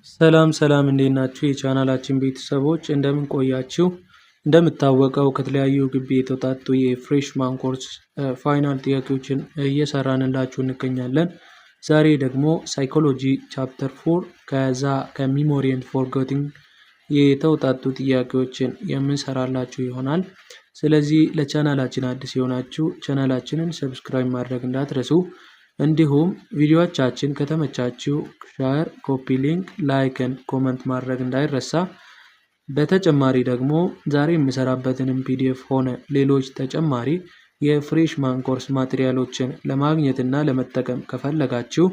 ሰላም እንዴት ናችሁ? የቻናላችን ቤተሰቦች እንደምን ቆያችሁ? እንደምታወቀው ከተለያዩ ግቢ የተውጣጡ የፍሬሽማን ኮርስ ፋይናል ጥያቄዎችን እየሰራንላችሁ እንገኛለን። ዛሬ ደግሞ ሳይኮሎጂ ቻፕተር 4 ከዛ ከሚሞሪ ኤንድ ፎርጌቲንግ የተውጣጡ ጥያቄዎችን የምንሰራላችሁ ይሆናል። ስለዚህ ለቻናላችን አዲስ የሆናችሁ ቻናላችንን ሰብስክራይብ ማድረግ እንዳትረሱ። እንዲሁም ቪዲዮዎቻችን ከተመቻችሁ ሼር፣ ኮፒ ሊንክ፣ ላይክን ኮመንት ማድረግ እንዳይረሳ። በተጨማሪ ደግሞ ዛሬ የምሰራበትንም ፒዲኤፍ ሆነ ሌሎች ተጨማሪ የፍሬሽማን ኮርስ ማቴሪያሎችን ለማግኘት እና ለመጠቀም ከፈለጋችሁ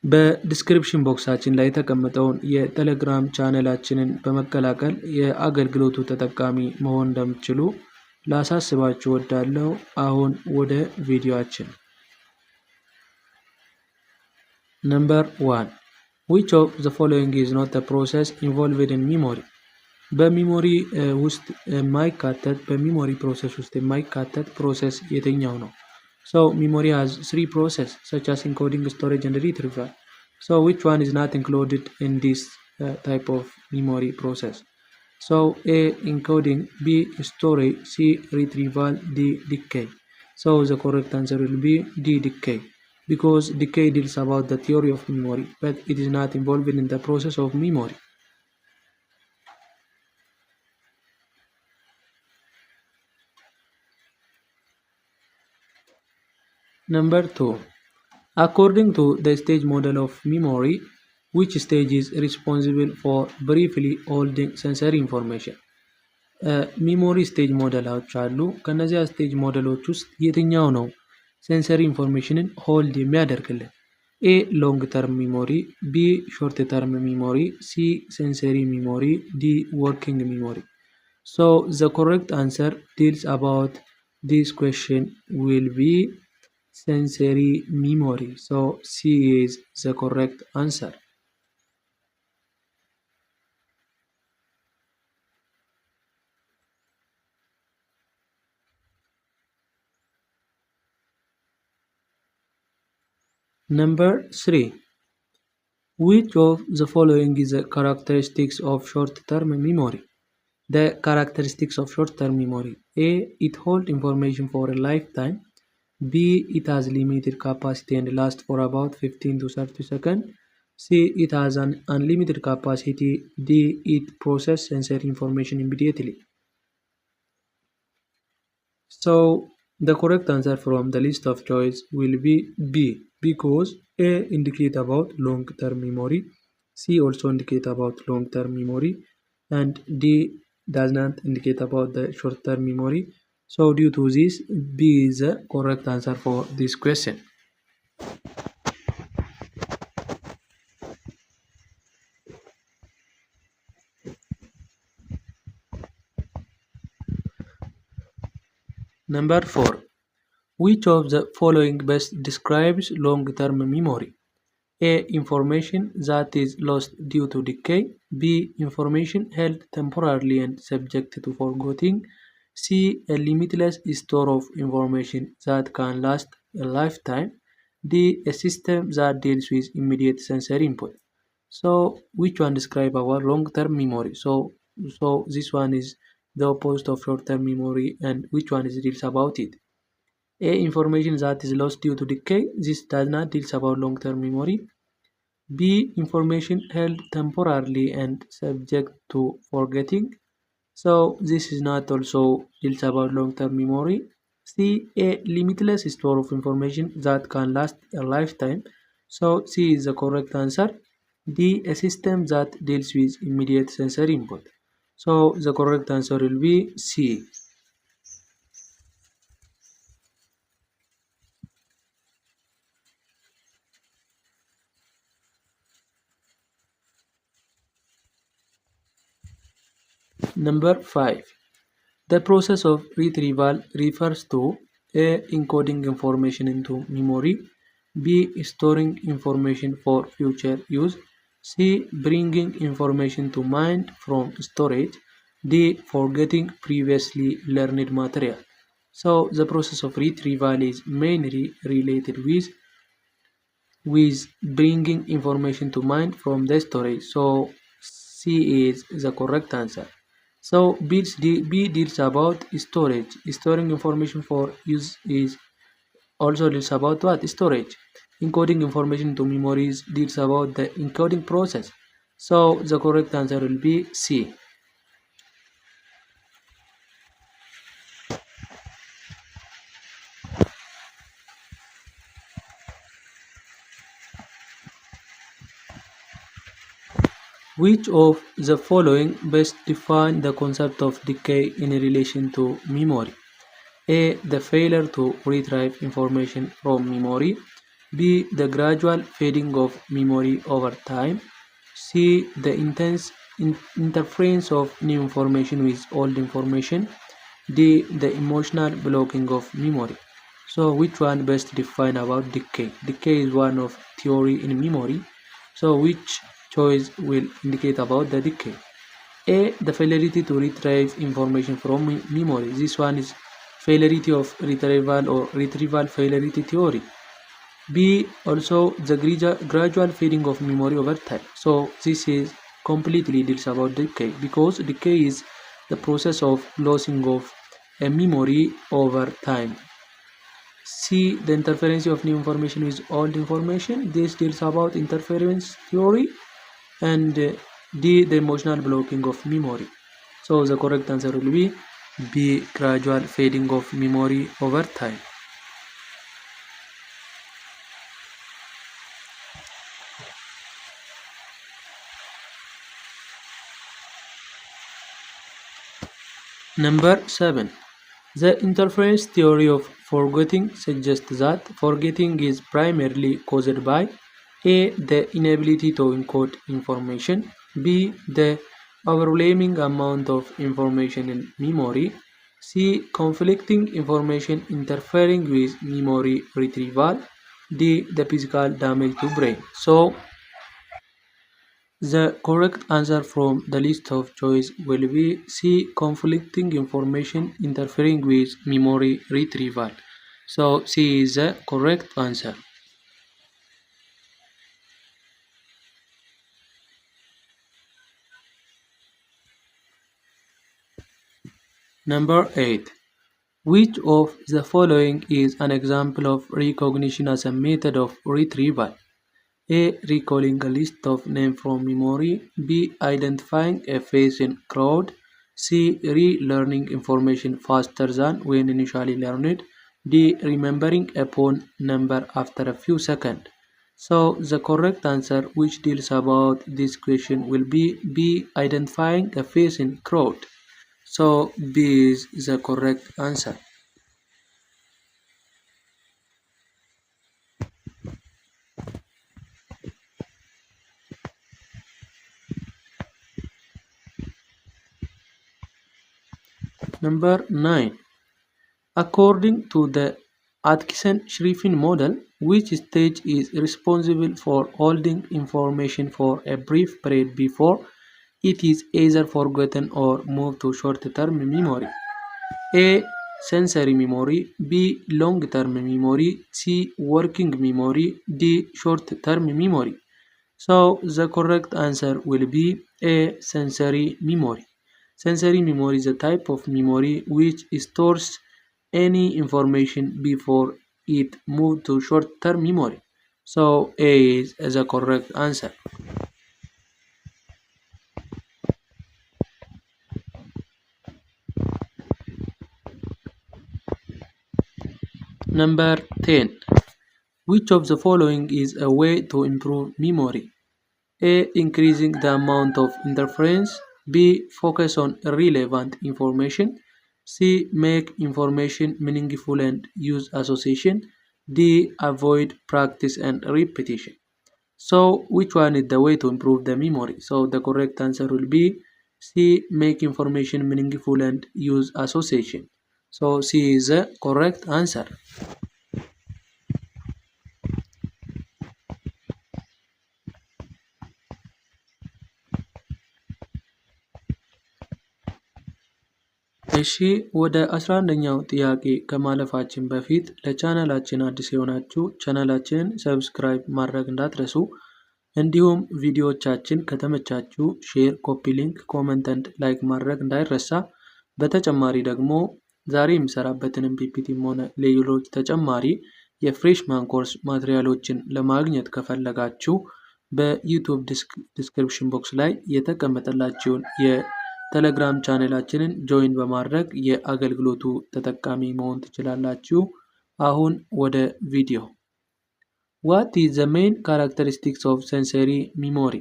በዲስክሪፕሽን ቦክሳችን ላይ የተቀመጠውን የቴሌግራም ቻነላችንን በመቀላቀል የአገልግሎቱ ተጠቃሚ መሆን እንደምትችሉ ላሳስባችሁ እወዳለሁ። አሁን ወደ ቪዲዮአችን። Number 1. Which of the following is not a process involved in memory? በሚሞሪ ውስጥ የማይካተት በሚሞሪ ፕሮሰስ ውስጥ የማይካተት ፕሮሰስ የትኛው ነው? So memory has 3 processes such as encoding, storage and retrieval. So which one is not included in this type of memory process? So A encoding, B storage, C retrieval, D decay. So the correct answer will be D decay. Because decay deals about the theory of memory, but it is not involved in the process of memory. Number 2. According to the stage model of memory, which stage is responsible for briefly holding sensory information? ሚሞሪ ስቴጅ ሞዴሎች አሉ። ከነዚያ ስቴጅ ሞዴሎች ውስጥ የትኛው ነው ሴንሰሪ ኢንፎርሜሽንን ሆልድ የሚያደርግልን? ኤ ሎንግ ተርም ሚሞሪ፣ ቢ ሾርት ተርም ሚሞሪ፣ ሲ ሴንሰሪ ሚሞሪ፣ ዲ ወርኪንግ ሚሞሪ። ሶ ዘ ኮሬክት አንሰር ዲልስ አባውት ዲስ ኩዌስችን ዊል ቢ ሴንሰሪ ሚሞሪ። ሶ ሲ ኢዝ ዘ ኮሬክት አንሰር። Number 3. Which of the following is the characteristics of short-term memory? The characteristics of short-term memory. A. It holds information for a lifetime. B. It has limited capacity and lasts for about 15 to 30 seconds. C. It has an unlimited capacity. D. It processes sensory information immediately. So the correct answer from the list of choice will be B, because A indicate about long-term memory, C also indicate about long-term memory, and D does not indicate about the short-term memory. So due to this, B is the correct answer for this question. Number 4. Which of the following best describes long-term memory? A. Information that is lost due to decay. B. Information held temporarily and subject to forgetting. C. A limitless store of information that can last a lifetime. D. A system that deals with immediate sensory input. So which one describe our long-term memory? So this one is the opposite of short-term memory, and which one is deals about it? A. Information that is lost due to decay. This does not deals about long-term memory. B. Information held temporarily and subject to forgetting. So this is not also deals about long-term memory. C. A limitless store of information that can last a lifetime. So C is the correct answer. D. A system that deals with immediate sensory input. So the correct answer will be C. Number 5. The process of retrieval refers to A. Encoding information into memory, B. Storing information for future use, C. Bringing information to mind from storage, D. Forgetting previously learned material. So the process of retrieval is mainly related with with bringing information to mind from the storage. So C is the correct answer. So B deals about storage. Storing information for use is also deals about what? Storage. Encoding information to memories deals about the encoding process. So the correct answer will be C. Which of the following best define the concept of decay in relation to memory? A. The failure to retrieve information from memory. B. The gradual fading of memory over time. C. The intense interference of new information with old information. D. The emotional blocking of memory. So which one best define about decay? Decay is one of theory in memory. So which choice will indicate about the decay? A. The failure to retrieve information from memory. This one is failure of retrieval or retrieval failure theory. B. Also the gradual fading of memory over time. So this is completely deals about decay because decay is the process of losing of a memory over time. C. The interference of new information with old information. This deals about interference theory. And D. The emotional blocking of memory. So the correct answer will be B. Gradual fading of memory over time. Number 7. The interference theory of forgetting suggests that forgetting is primarily caused by A. The inability to encode information. B. The overwhelming amount of information in memory. C. Conflicting information interfering with memory retrieval. D. The physical damage to brain. So the correct answer from the list of choice will be C. Conflicting information interfering with memory retrieval. So C is the correct answer. Number 8. Which of the following is an example of recognition as a method of retrieval? A. Recalling a list of names from memory. B. Identifying a face in crowd. C. Relearning information faster than when initially learned. D. Remembering a phone number after a few seconds. So the correct answer which deals about this question will be B. Identifying a face in crowd. So B is the correct answer. Number 9. According to the Atkinson-Griffin model, which stage is responsible for holding information for a brief period before it is either forgotten or moved to short-term memory? A. Sensory memory. B. Long-term memory. C. Working memory. D. Short-term memory. So the correct answer will be A. Sensory memory. Sensory memory is a type of memory which stores any information before it moves to short-term memory. So A is the correct answer. Number 10. Which of the following is a way to improve memory? A. Increasing the amount of interference. B. Focus on relevant information. C. Make information meaningful and use association. D. Avoid practice and repetition. So which one is the way to improve the memory? So the correct answer will be C. Make information meaningful and use association. So C is the correct answer. እሺ ወደ 11ኛው ጥያቄ ከማለፋችን በፊት ለቻናላችን አዲስ የሆናችሁ ቻናላችንን ሰብስክራይብ ማድረግ እንዳትረሱ። እንዲሁም ቪዲዮዎቻችን ከተመቻችሁ ሼር፣ ኮፒ ሊንክ፣ ኮመንት እና ላይክ ማድረግ እንዳይረሳ። በተጨማሪ ደግሞ ዛሬ የምሰራበትን ፒፒቲም ሆነ ሌሎች ተጨማሪ የፍሬሽማን ኮርስ ማቴሪያሎችን ለማግኘት ከፈለጋችሁ በዩቲዩብ ዲስክሪፕሽን ቦክስ ላይ የተቀመጠላችሁን የቴሌግራም ቻናላችንን ጆይን በማድረግ የአገልግሎቱ ተጠቃሚ መሆን ትችላላችሁ። አሁን ወደ ቪዲዮ። What is the main characteristics of sensory memory?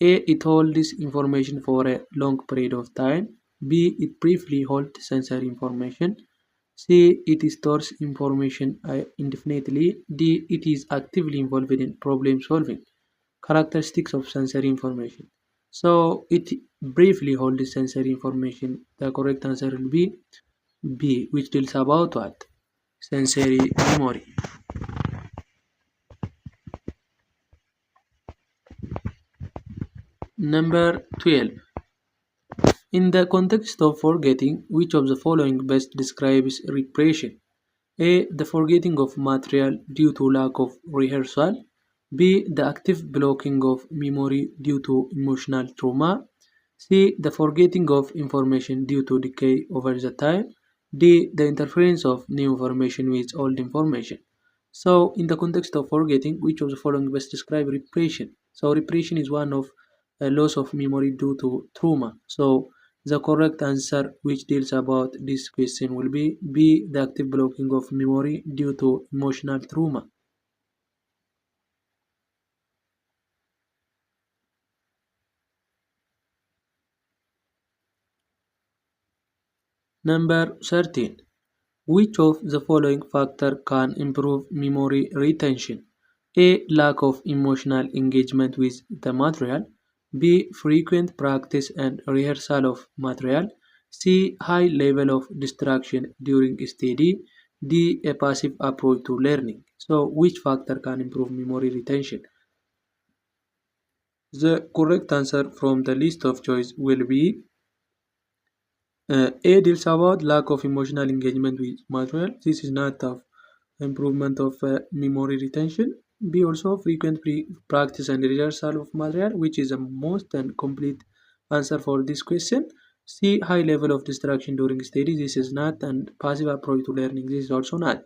A. It holds information for a long period of time. B. It briefly holds sensory information. C. It stores information indefinitely. D. It is actively involved in problem solving. Characteristics of sensory information. So it briefly holds sensory information. The correct answer will be B, which deals about what? Sensory memory. Number 12. In the context of forgetting, which of the following best describes repression? A. The forgetting of material due to lack of rehearsal. B. The active blocking of memory due to emotional trauma. C. The forgetting of information due to decay over the time. D. The interference of new information with old information. So, in the context of forgetting, which of the following best describe repression? So, repression is one of a loss of memory due to trauma. So, the correct answer which deals about this question will be B. The active blocking of memory due to emotional trauma. Number 13. Which of the following factor can improve memory retention? A. Lack of emotional engagement with the material. B. Frequent practice and rehearsal of material. C. High level of distraction during study. D. A passive approach to learning. So, which factor can improve memory retention? The correct answer from the list of choice will be A. Deals about lack of emotional engagement with material. This is not of improvement of memory retention. B. Also frequent practice and rehearsal of material, which is the most and complete answer for this question. C. High level of distraction during study. This is not, and passive approach to learning. This is also not.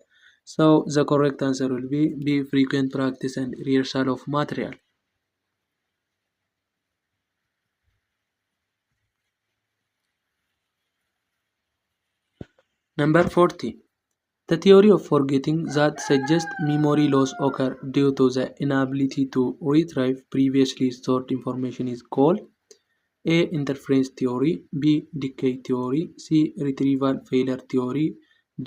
So the correct answer will be B. Frequent practice and rehearsal of material. Number 40. The theory of forgetting that suggests memory loss occurs due to the inability to retrieve previously stored information is called A. Interference theory. B. Decay theory. C. Retrieval failure theory.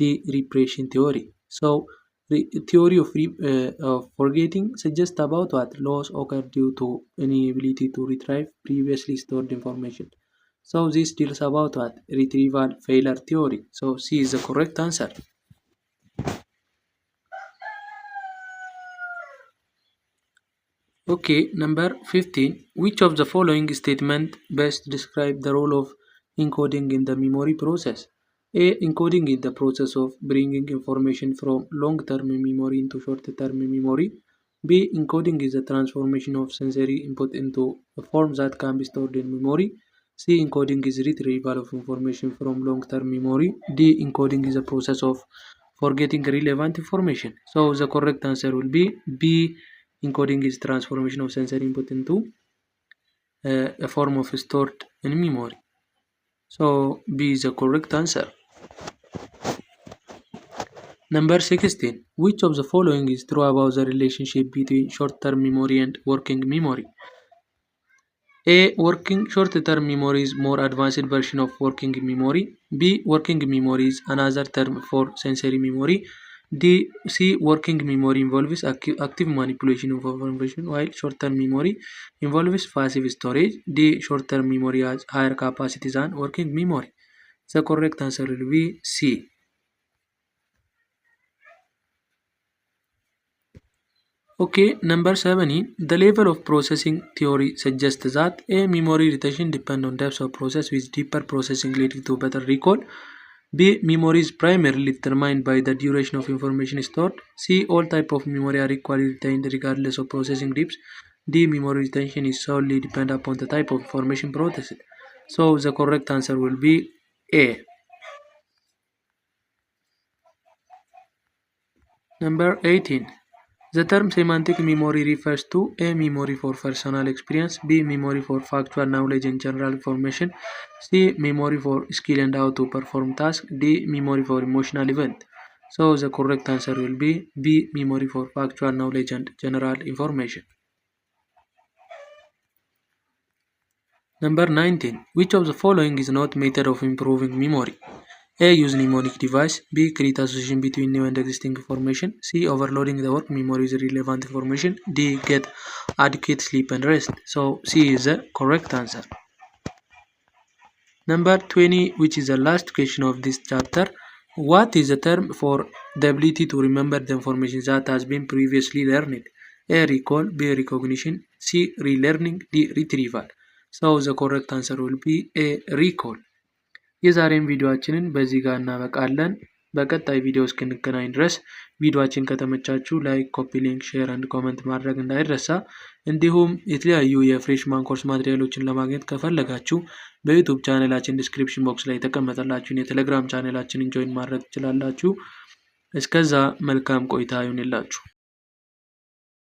D. Repression theory. So, the theory of forgetting suggests about what loss occurs due to inability to retrieve previously stored information. So, this deals about what retrieval failure theory. So, C is the correct answer. Okay, number 15. Which of the following statement best describe the role of encoding in the memory process? A. Encoding is the process of bringing information from long-term memory into short-term memory. B. Encoding is the transformation of sensory input into a form that can be stored in memory. C. Encoding is retrieval of information from long-term memory. D. Encoding is the process of forgetting relevant information. So the correct answer will be B. Encoding is transformation of sensory input into a form of stored in memory. So B is the correct answer. Number 16. Which of the following is true about the relationship between short-term memory and working memory? A. Working short-term memory is more advanced version of working memory. B. Working memory is another term for sensory memory. D. C. Working memory involves active manipulation of information, while short-term memory involves passive storage. D. Short-term memory has higher capacity than working memory. The correct answer will be C. Okay, number 17. The level of processing theory suggests that A. Memory retention depends on depth of process, with deeper processing leading to better recall. B. Memory is primarily determined by the duration of information stored. C. All types of memory are equally retained regardless of processing depth. D. Memory retention is solely dependent upon the type of information processed. So the correct answer will be A. Number 18. The term semantic memory refers to A. Memory for personal experience, B. Memory for factual knowledge and general information, C. Memory for skill and how to perform tasks, D. Memory for emotional event. So the correct answer will be B. Memory for factual knowledge and general information. Number 19. Which of the following is not method of improving memory? A. Use mnemonic device. B. Create association between new and existing information. C. Overloading the work memory with relevant information. D. Get adequate sleep and rest. So C is the correct answer. Number 20, which is the last question of this chapter. What is the term for the ability to remember the information that has been previously learned? A. Recall. B. Recognition. C. Relearning. D. Retrieval. So the correct answer will be A. Recall. የዛሬን ቪዲዮአችንን በዚህ ጋር እናበቃለን። በቀጣይ ቪዲዮ እስክንገናኝ ድረስ ቪዲዮአችን ከተመቻችሁ ላይክ፣ ኮፒ ሊንክ፣ ሼር አንድ ኮሜንት ማድረግ እንዳይረሳ። እንዲሁም የተለያዩ የፍሬሽማን ኮርስ ማቴሪያሎችን ለማግኘት ከፈለጋችሁ በዩቲዩብ ቻናላችን ዲስክሪፕሽን ቦክስ ላይ የተቀመጠላችሁን የቴሌግራም ቻናላችንን ጆይን ማድረግ ትችላላችሁ። እስከዛ መልካም ቆይታ ይሁንላችሁ።